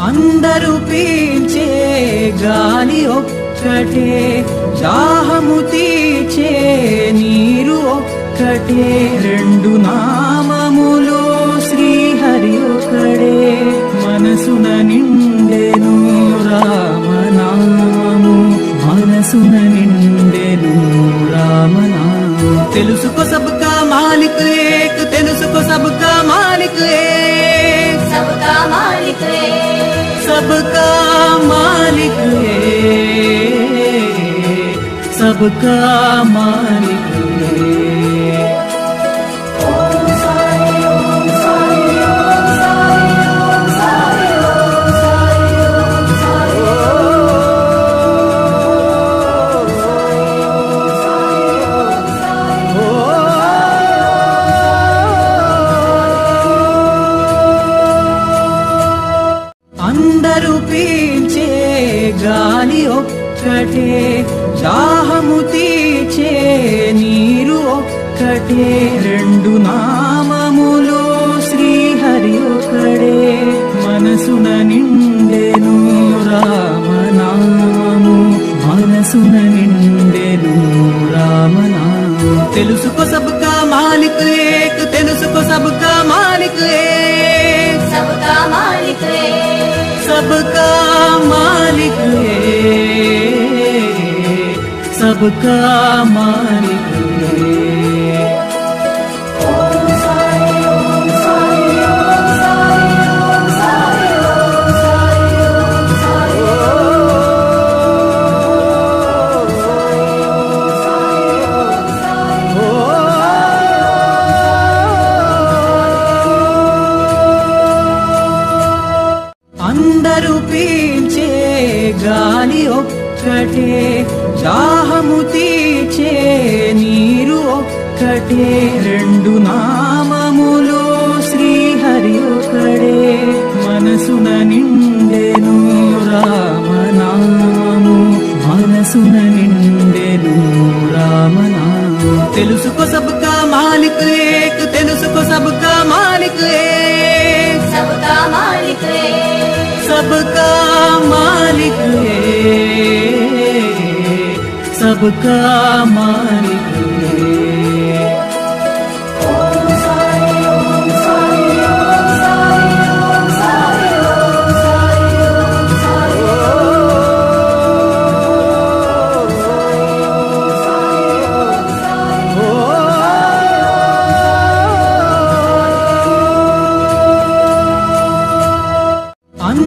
అందరూ పీల్చే గాలి ఒక్కటే, దాహము తీర్చే నీరు ఒక్కటే, రెండు నామములు శ్రీహరి ఒకడే, మనసున నిండెను రామనామము, మనసున నిండెను రామనామము. తెలుసుకో సబ్కా మాలిక్ ఏక్, తెలుసుకో సబ్కా మాలిక్ ఏక్, सबका मालिक एक, सबका मालिक है, सबका मालिक है। ओम साई ओम साई ओम साई ओम साई ओम साई ओम साई అందరూ పీల్చే గాలి ఒక్కటే, దాహము తీర్చే నీరు ఒక్కటే, రెండు నామములు శ్రీహరి ఒకడే, మనసున నిండెను రామనామము, మనసున నిండెను రామనామము. తెలుసుకో సబ్కా మాలిక్ ఏక్, తెలుసుకో సబ్కా మాలిక్ ఏక్, सबका मालिक एक, सबका मालिक है, सबका मालिक है। ओम साई ओम साई ओम साई ओम साई ओम साई ओम साई అందరూ పీల్చే గాలి ఒక్కటే, దాహము తీర్చే నీరు ఒక్కటే, రెండు నామములు శ్రీహరి ఒకడే, మనసున నిండెను రామనామము, మనసున నిండెను రామనామము. తెలుసుకో సబ్కా మాలిక్ ఏక్, తెలుసుకో సబ్కా మాలిక్ ఏక్, सबका मालिक एक, सबका मालिक है, सबका मालिक